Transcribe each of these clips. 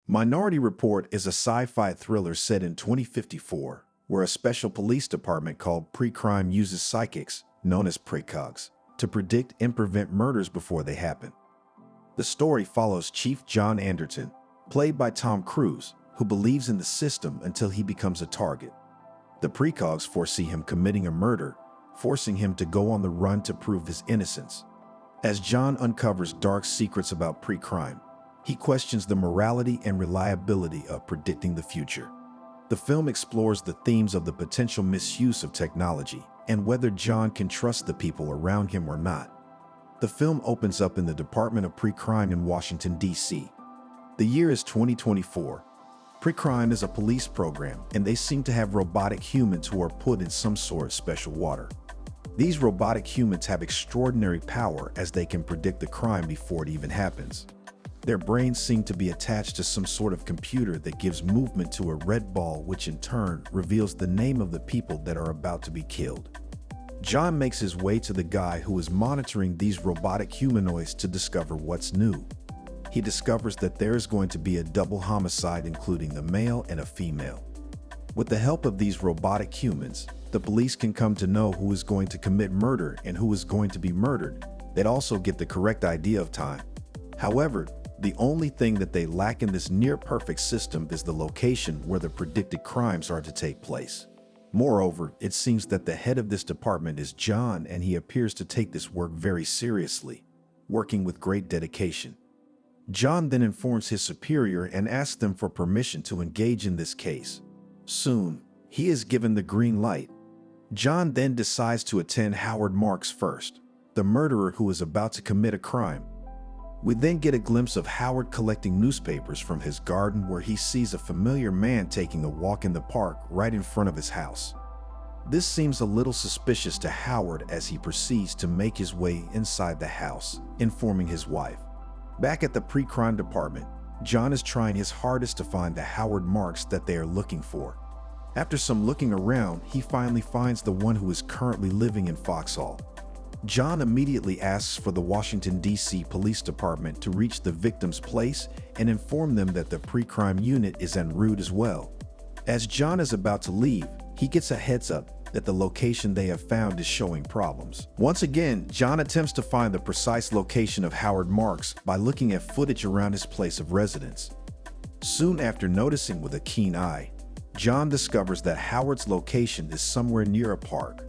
Minority Report is a sci-fi thriller set in 2054, where a special police department called Pre-Crime uses psychics, known as precogs, to predict and prevent murders before they happen. The story follows Chief John Anderton, played by Tom Cruise, who believes in the system until he becomes a target. The precogs foresee him committing a murder, forcing him to go on the run to prove his innocence. As John uncovers dark secrets about pre-crime, he questions the morality and reliability of predicting the future. The film explores the themes of the potential misuse of technology and whether John can trust the people around him or not. The film opens up in the Department of Pre-Crime in Washington, D.C. The year is 2024. Pre-crime is a police program, and they seem to have robotic humans who are put in some sort of special water. These robotic humans have extraordinary power as they can predict the crime before it even happens. Their brains seem to be attached to some sort of computer that gives movement to a red ball, which in turn reveals the name of the people that are about to be killed. John makes his way to the guy who is monitoring these robotic humanoids to discover what's new. He discovers that there is going to be a double homicide, including the male and a female. With the help of these robotic humans, the police can come to know who is going to commit murder and who is going to be murdered. They'd also get the correct idea of time. However, the only thing that they lack in this near-perfect system is the location where the predicted crimes are to take place. Moreover, it seems that the head of this department is John, and he appears to take this work very seriously, working with great dedication. John then informs his superior and asks them for permission to engage in this case. Soon, he is given the green light. John then decides to attend Howard Marks first, the murderer who is about to commit a crime. We then get a glimpse of Howard collecting newspapers from his garden, where he sees a familiar man taking a walk in the park right in front of his house. This seems a little suspicious to Howard as he proceeds to make his way inside the house, informing his wife. Back at the pre-crime department, John is trying his hardest to find the Howard Marks that they are looking for. After some looking around, he finally finds the one who is currently living in Foxhall. John immediately asks for the Washington, D.C. Police Department to reach the victim's place and inform them that the pre-crime unit is en route as well. As John is about to leave, he gets a heads up that the location they have found is showing problems. Once again, John attempts to find the precise location of Howard Marks by looking at footage around his place of residence. Soon after noticing with a keen eye, John discovers that Howard's location is somewhere near a park.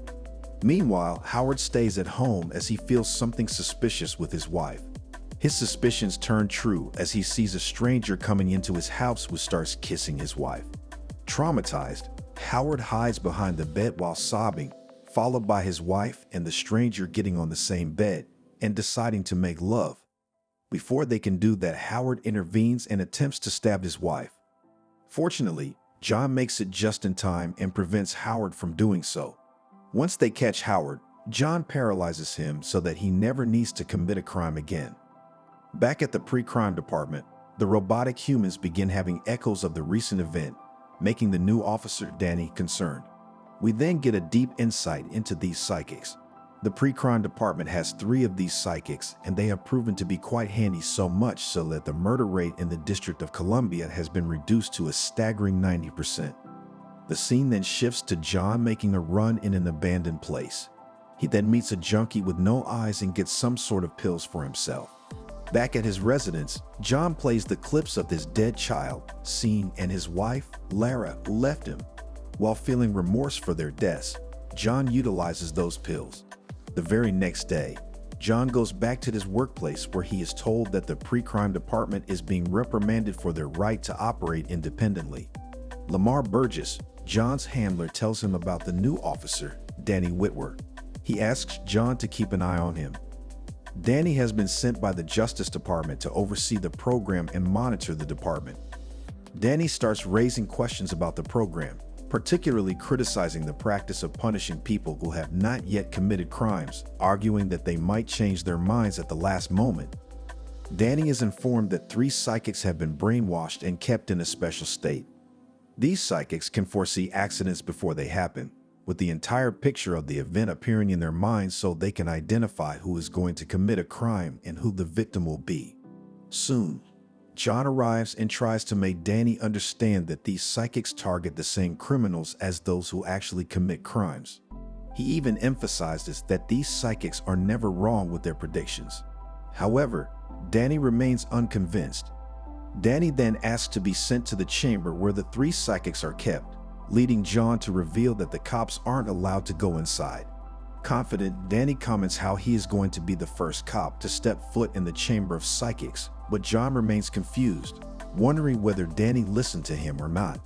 Meanwhile, Howard stays at home as he feels something suspicious with his wife. His suspicions turn true as he sees a stranger coming into his house who starts kissing his wife. Traumatized, Howard hides behind the bed while sobbing, followed by his wife and the stranger getting on the same bed and deciding to make love. Before they can do that, Howard intervenes and attempts to stab his wife. Fortunately, John makes it just in time and prevents Howard from doing so. Once they catch Howard, John paralyzes him so that he never needs to commit a crime again. Back at the pre-crime department, the robotic humans begin having echoes of the recent event, making the new officer, Danny, concerned. We then get a deep insight into these psychics. The pre-crime department has 3 of these psychics, and they have proven to be quite handy, so much so that the murder rate in the District of Columbia has been reduced to a staggering 90%. The scene then shifts to John making a run in an abandoned place. He then meets a junkie with no eyes and gets some sort of pills for himself. Back at his residence, John plays the clips of his dead child, Sean, and his wife, Lara, who left him. While feeling remorse for their deaths, John utilizes those pills. The very next day, John goes back to his workplace, where he is told that the pre-crime department is being reprimanded for their right to operate independently. Lamar Burgess, John's handler, tells him about the new officer, Danny Whitwer. He asks John to keep an eye on him. Danny has been sent by the Justice Department to oversee the program and monitor the department. Danny starts raising questions about the program, particularly criticizing the practice of punishing people who have not yet committed crimes, arguing that they might change their minds at the last moment. Danny is informed that 3 psychics have been brainwashed and kept in a special state. These psychics can foresee accidents before they happen, with the entire picture of the event appearing in their minds so they can identify who is going to commit a crime and who the victim will be. Soon, John arrives and tries to make Danny understand that these psychics target the same criminals as those who actually commit crimes. He even emphasizes that these psychics are never wrong with their predictions. However, Danny remains unconvinced. Danny then asks to be sent to the chamber where the 3 psychics are kept, leading John to reveal that the cops aren't allowed to go inside. Confident, Danny comments how he is going to be the first cop to step foot in the chamber of psychics, but John remains confused, wondering whether Danny listened to him or not.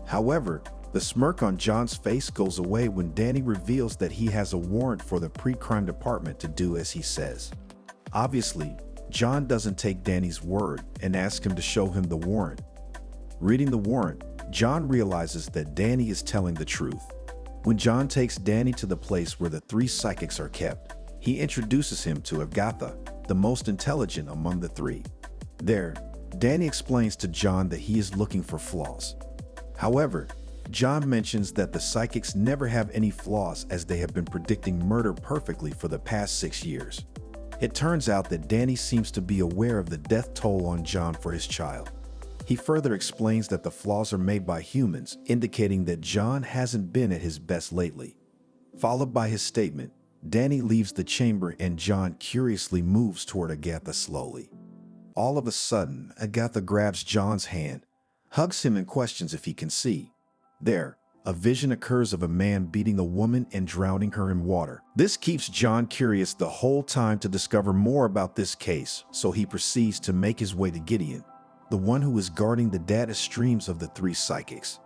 However, the smirk on John's face goes away when Danny reveals that he has a warrant for the pre-crime department to do as he says. Obviously, John doesn't take Danny's word and asks him to show him the warrant. Reading the warrant, John realizes that Danny is telling the truth. When John takes Danny to the place where the 3 psychics are kept, he introduces him to Agatha, the most intelligent among the 3. There, Danny explains to John that he is looking for flaws. However, John mentions that the psychics never have any flaws as they have been predicting murder perfectly for the past 6 years. It turns out that Danny seems to be aware of the death toll on John for his child. He further explains that the flaws are made by humans, indicating that John hasn't been at his best lately. Followed by his statement, Danny leaves the chamber and John curiously moves toward Agatha slowly. All of a sudden, Agatha grabs John's hand, hugs him and questions if he can see. There, a vision occurs of a man beating a woman and drowning her in water. This keeps John curious the whole time to discover more about this case, so he proceeds to make his way to Gideon, the one who is guarding the data streams of the 3 psychics.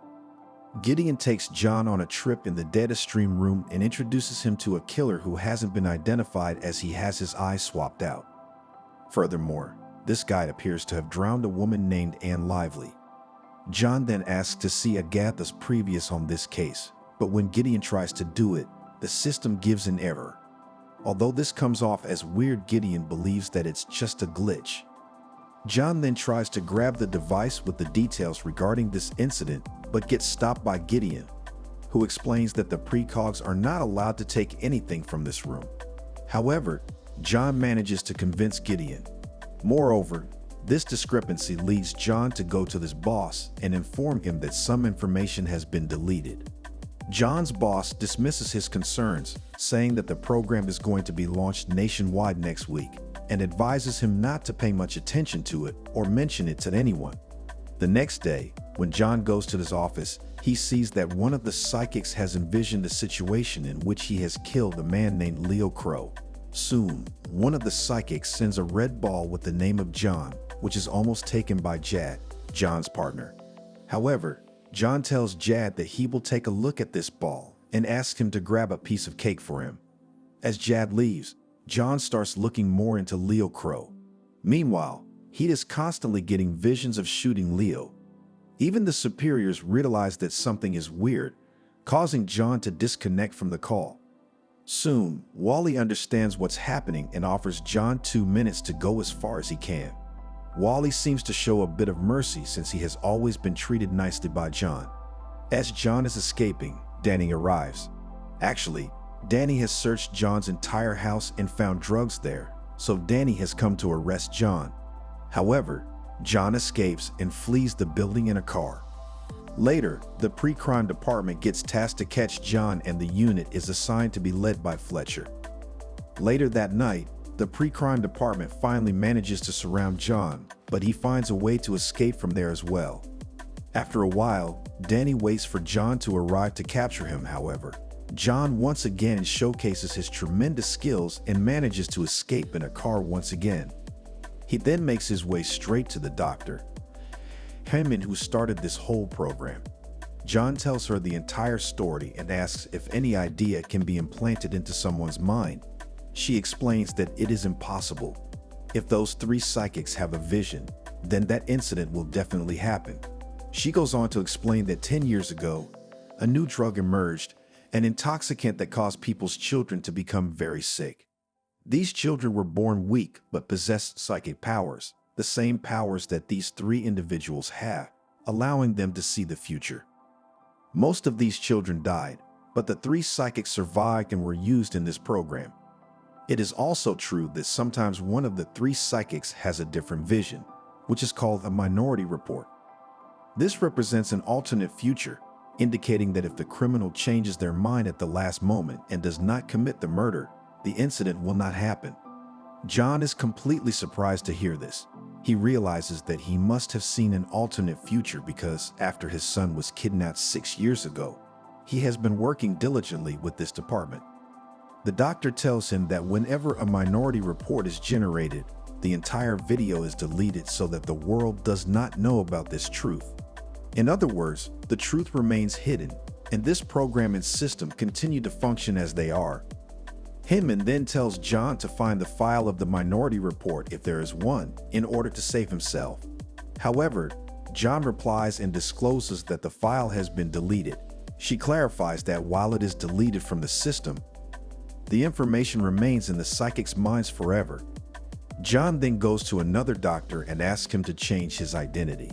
Gideon takes John on a trip in the data stream room and introduces him to a killer who hasn't been identified as he has his eyes swapped out. Furthermore, this guy appears to have drowned a woman named Anne Lively. John then asks to see Agatha's previous on this case, but when Gideon tries to do it, the system gives an error. Although this comes off as weird, Gideon believes that it's just a glitch. John then tries to grab the device with the details regarding this incident, but gets stopped by Gideon, who explains that the precogs are not allowed to take anything from this room. However, John manages to convince Gideon. Moreover, this discrepancy leads John to go to his boss and inform him that some information has been deleted. John's boss dismisses his concerns, saying that the program is going to be launched nationwide next week, and advises him not to pay much attention to it or mention it to anyone. The next day, when John goes to his office, he sees that one of the psychics has envisioned a situation in which he has killed a man named Leo Crow. Soon, one of the psychics sends a red ball with the name of John, which is almost taken by Jad, John's partner. However, John tells Jad that he will take a look at this ball and asks him to grab a piece of cake for him. As Jad leaves, John starts looking more into Leo Crow. Meanwhile, he is constantly getting visions of shooting Leo. Even the superiors realize that something is weird, causing John to disconnect from the call. Soon, Wally understands what's happening and offers John 2 minutes to go as far as he can. Wally seems to show a bit of mercy since he has always been treated nicely by John. As John is escaping, Danny arrives. Actually, Danny has searched John's entire house and found drugs there, so Danny has come to arrest John. However, John escapes and flees the building in a car. Later, the pre-crime department gets tasked to catch John and the unit is assigned to be led by Fletcher. Later that night, the pre-crime department finally manages to surround John, but he finds a way to escape from there as well. After a while, Danny waits for John to arrive to capture him. However, John once again showcases his tremendous skills and manages to escape in a car once again. He then makes his way straight to the doctor, Heyman, who started this whole program. John tells her the entire story and asks if any idea can be implanted into someone's mind. She explains that it is impossible. If those 3 psychics have a vision, then that incident will definitely happen. She goes on to explain that 10 years ago, a new drug emerged, an intoxicant that caused people's children to become very sick. These children were born weak but possessed psychic powers, the same powers that these 3 individuals have, allowing them to see the future. Most of these children died, but the 3 psychics survived and were used in this program. It is also true that sometimes one of the 3 psychics has a different vision, which is called a minority report. This represents an alternate future, indicating that if the criminal changes their mind at the last moment and does not commit the murder, the incident will not happen. John is completely surprised to hear this. He realizes that he must have seen an alternate future because after his son was kidnapped 6 years ago, he has been working diligently with this department. The doctor tells him that whenever a minority report is generated, the entire video is deleted so that the world does not know about this truth. In other words, the truth remains hidden, and this program and system continue to function as they are. Hinman then tells John to find the file of the minority report if there is one, in order to save himself. However, John replies and discloses that the file has been deleted. She clarifies that while it is deleted from the system, the information remains in the psychic's minds forever. John then goes to another doctor and asks him to change his identity.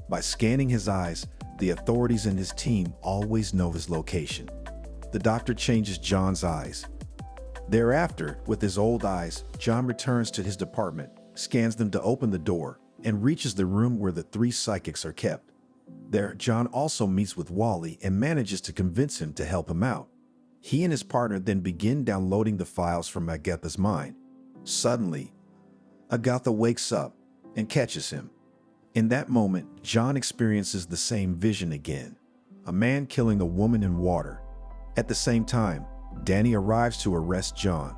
By scanning his eyes, the authorities and his team always know his location. The doctor changes John's eyes. Thereafter, with his old eyes, John returns to his department, scans them to open the door, and reaches the room where the 3 psychics are kept. There, John also meets with Wally and manages to convince him to help him out. He and his partner then begin downloading the files from Agatha's mind. Suddenly, Agatha wakes up and catches him. In that moment, John experiences the same vision again, a man killing a woman in water. At the same time, Danny arrives to arrest John.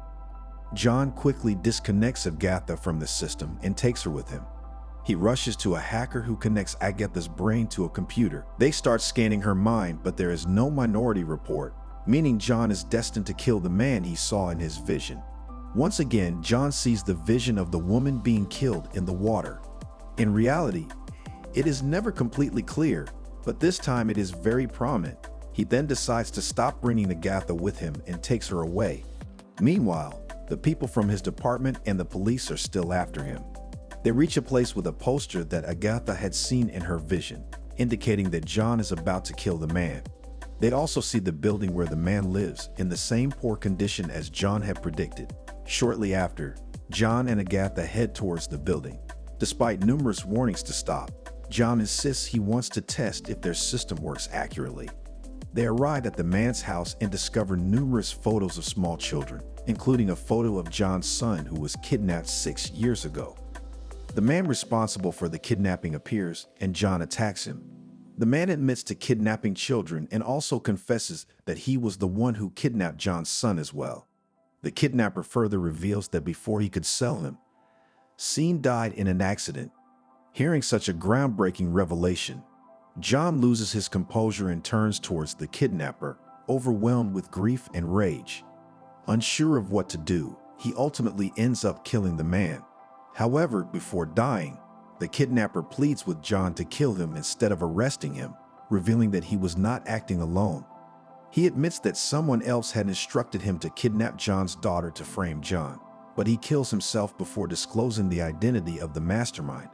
John quickly disconnects Agatha from the system and takes her with him. He rushes to a hacker who connects Agatha's brain to a computer. They start scanning her mind, but there is no minority report, meaning John is destined to kill the man he saw in his vision. Once again, John sees the vision of the woman being killed in the water. In reality, it is never completely clear, but this time it is very prominent. He then decides to stop bringing Agatha with him and takes her away. Meanwhile, the people from his department and the police are still after him. They reach a place with a poster that Agatha had seen in her vision, indicating that John is about to kill the man. They also see the building where the man lives in the same poor condition as John had predicted. Shortly after, John and Agatha head towards the building. Despite numerous warnings to stop, John insists he wants to test if their system works accurately. They arrive at the man's house and discover numerous photos of small children, including a photo of John's son who was kidnapped 6 years ago. The man responsible for the kidnapping appears, and John attacks him. The man admits to kidnapping children and also confesses that he was the one who kidnapped John's son as well. The kidnapper further reveals that before he could sell him, Sean died in an accident. Hearing such a groundbreaking revelation, John loses his composure and turns towards the kidnapper, overwhelmed with grief and rage. Unsure of what to do, he ultimately ends up killing the man. However, before dying, the kidnapper pleads with John to kill him instead of arresting him, revealing that he was not acting alone. He admits that someone else had instructed him to kidnap John's daughter to frame John, but he kills himself before disclosing the identity of the mastermind.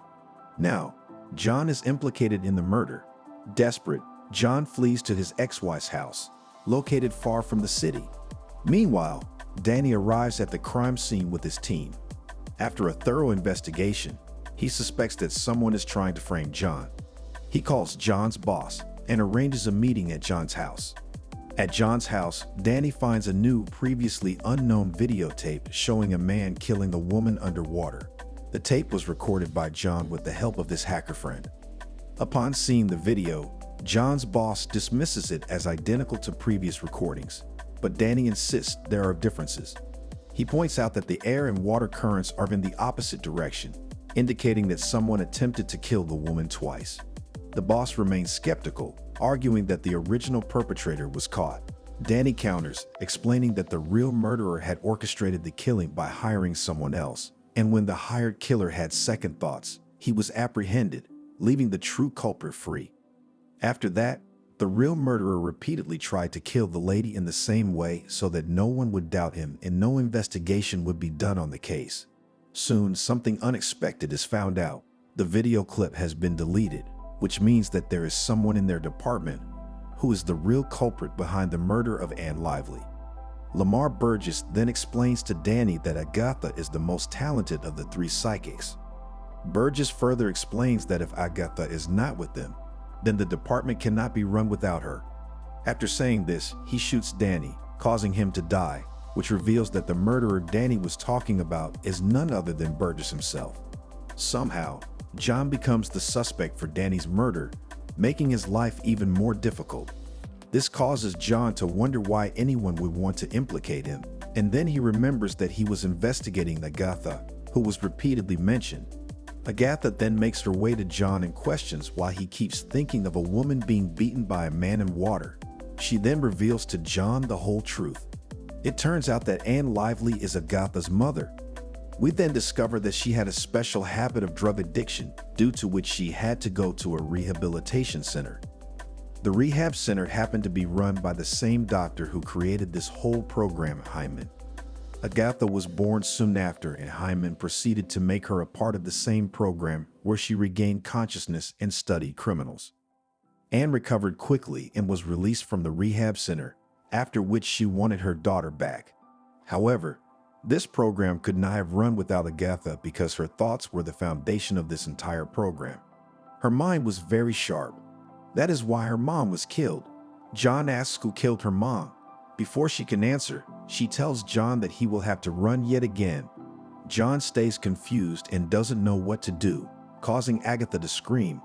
Now, John is implicated in the murder. Desperate, John flees to his ex-wife's house, located far from the city. Meanwhile, Danny arrives at the crime scene with his team. After a thorough investigation, he suspects that someone is trying to frame John. He calls John's boss and arranges a meeting at John's house. At John's house, Danny finds a new, previously unknown videotape showing a man killing a woman underwater. The tape was recorded by John with the help of his hacker friend. Upon seeing the video, John's boss dismisses it as identical to previous recordings, but Danny insists there are differences. He points out that the air and water currents are in the opposite direction, indicating that someone attempted to kill the woman twice. The boss remains skeptical, arguing that the original perpetrator was caught. Danny counters, explaining that the real murderer had orchestrated the killing by hiring someone else, and when the hired killer had second thoughts, he was apprehended, leaving the true culprit free. After that, the real murderer repeatedly tried to kill the lady in the same way so that no one would doubt him and no investigation would be done on the case. Soon, something unexpected is found out. The video clip has been deleted, which means that there is someone in their department who is the real culprit behind the murder of Ann Lively. Lamar Burgess then explains to Danny that Agatha is the most talented of the 3 psychics. Burgess further explains that if Agatha is not with them, then the department cannot be run without her. After saying this, he shoots Danny, causing him to die, which reveals that the murderer Danny was talking about is none other than Burgess himself. Somehow, John becomes the suspect for Danny's murder, making his life even more difficult. This causes John to wonder why anyone would want to implicate him, and then he remembers that he was investigating Agatha, who was repeatedly mentioned. Agatha then makes her way to John and questions why he keeps thinking of a woman being beaten by a man in water. She then reveals to John the whole truth. It turns out that Anne Lively is Agatha's mother. We then discover that she had a special habit of drug addiction, due to which she had to go to a rehabilitation center. The rehab center happened to be run by the same doctor who created this whole program, Hyman. Agatha was born soon after, and Hyman proceeded to make her a part of the same program where she regained consciousness and studied criminals. Anne recovered quickly and was released from the rehab center, after which she wanted her daughter back. However, this program could not have run without Agatha because her thoughts were the foundation of this entire program. Her mind was very sharp. That is why her mom was killed. John asks who killed her mom. Before she can answer, she tells John that he will have to run yet again. John stays confused and doesn't know what to do, causing Agatha to scream,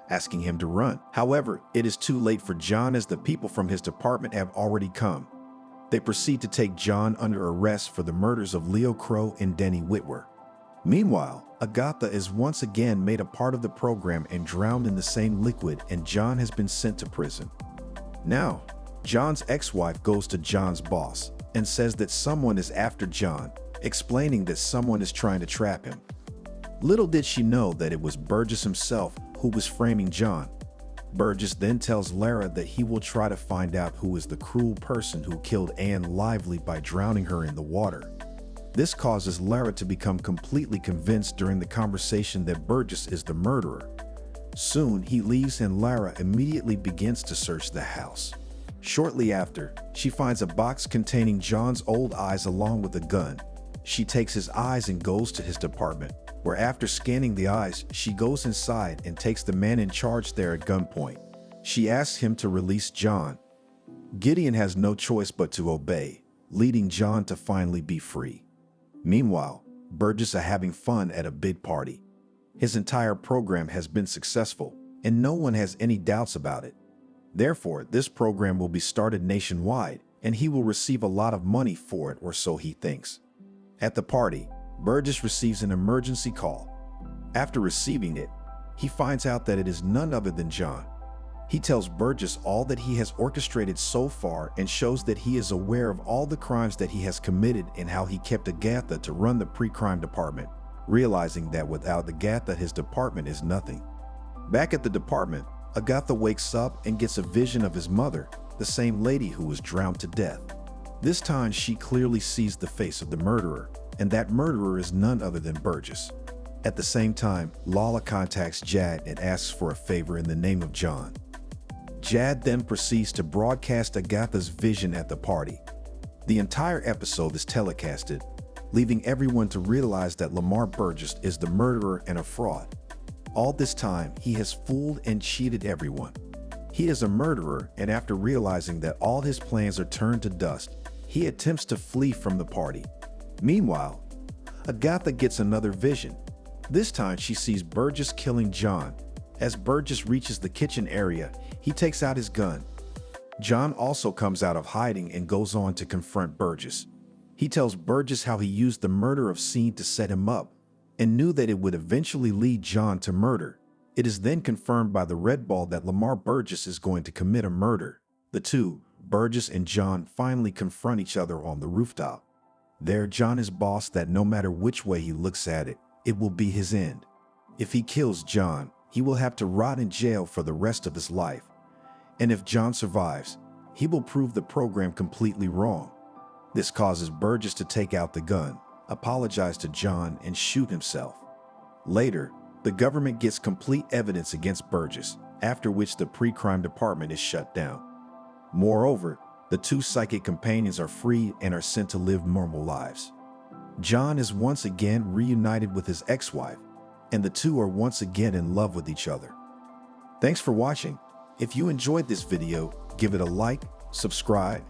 asking him to run. However, it is too late for John as the people from his department have already come. They proceed to take John under arrest for the murders of Leo Crow and Denny Whitwer. Meanwhile, Agatha is once again made a part of the program and drowned in the same liquid, and John has been sent to prison. Now, John's ex-wife goes to John's boss and says that someone is after John, explaining that someone is trying to trap him. Little did she know that it was Burgess himself who was framing John. Burgess then tells Lara that he will try to find out who is the cruel person who killed Anne Lively by drowning her in the water. This causes Lara to become completely convinced during the conversation that Burgess is the murderer. Soon, he leaves and Lara immediately begins to search the house. Shortly after, she finds a box containing John's old eyes along with a gun. She takes his eyes and goes to his department, where after scanning the eyes, she goes inside and takes the man in charge there at gunpoint. She asks him to release John. Gideon has no choice but to obey, leading John to finally be free. Meanwhile, Burgess are having fun at a big party. His entire program has been successful, and no one has any doubts about it. Therefore, this program will be started nationwide, and he will receive a lot of money for it, or so he thinks. At the party, Burgess receives an emergency call. After receiving it, he finds out that it is none other than John. He tells Burgess all that he has orchestrated so far and shows that he is aware of all the crimes that he has committed and how he kept Agatha to run the pre-crime department, realizing that without Agatha his department is nothing. Back at the department, Agatha wakes up and gets a vision of his mother, the same lady who was drowned to death. This time she clearly sees the face of the murderer, and that murderer is none other than Burgess. At the same time, Lala contacts Jad and asks for a favor in the name of John. Jad then proceeds to broadcast Agatha's vision at the party. The entire episode is telecasted, leaving everyone to realize that Lamar Burgess is the murderer and a fraud. All this time, he has fooled and cheated everyone. He is a murderer, and after realizing that all his plans are turned to dust, he attempts to flee from the party. Meanwhile, Agatha gets another vision. This time she sees Burgess killing John. As Burgess reaches the kitchen area, he takes out his gun. John also comes out of hiding and goes on to confront Burgess. He tells Burgess how he used the murder of Scene to set him up, and knew that it would eventually lead John to murder. It is then confirmed by the Red Ball that Lamar Burgess is going to commit a murder. The two, Burgess and John, finally confront each other on the rooftop. There, John is boss that no matter which way he looks at it, it will be his end. If he kills John, he will have to rot in jail for the rest of his life. And if John survives, he will prove the program completely wrong. This causes Burgess to take out the gun, apologize to John, and shoot himself. Later, the government gets complete evidence against Burgess, after which the pre-crime department is shut down. Moreover, the two psychic companions are freed and are sent to live normal lives. John is once again reunited with his ex-wife, and the two are once again in love with each other. Thanks for watching. If you enjoyed this video, give it a like, subscribe,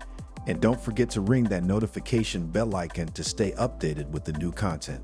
and don't forget to ring that notification bell icon to stay updated with the new content.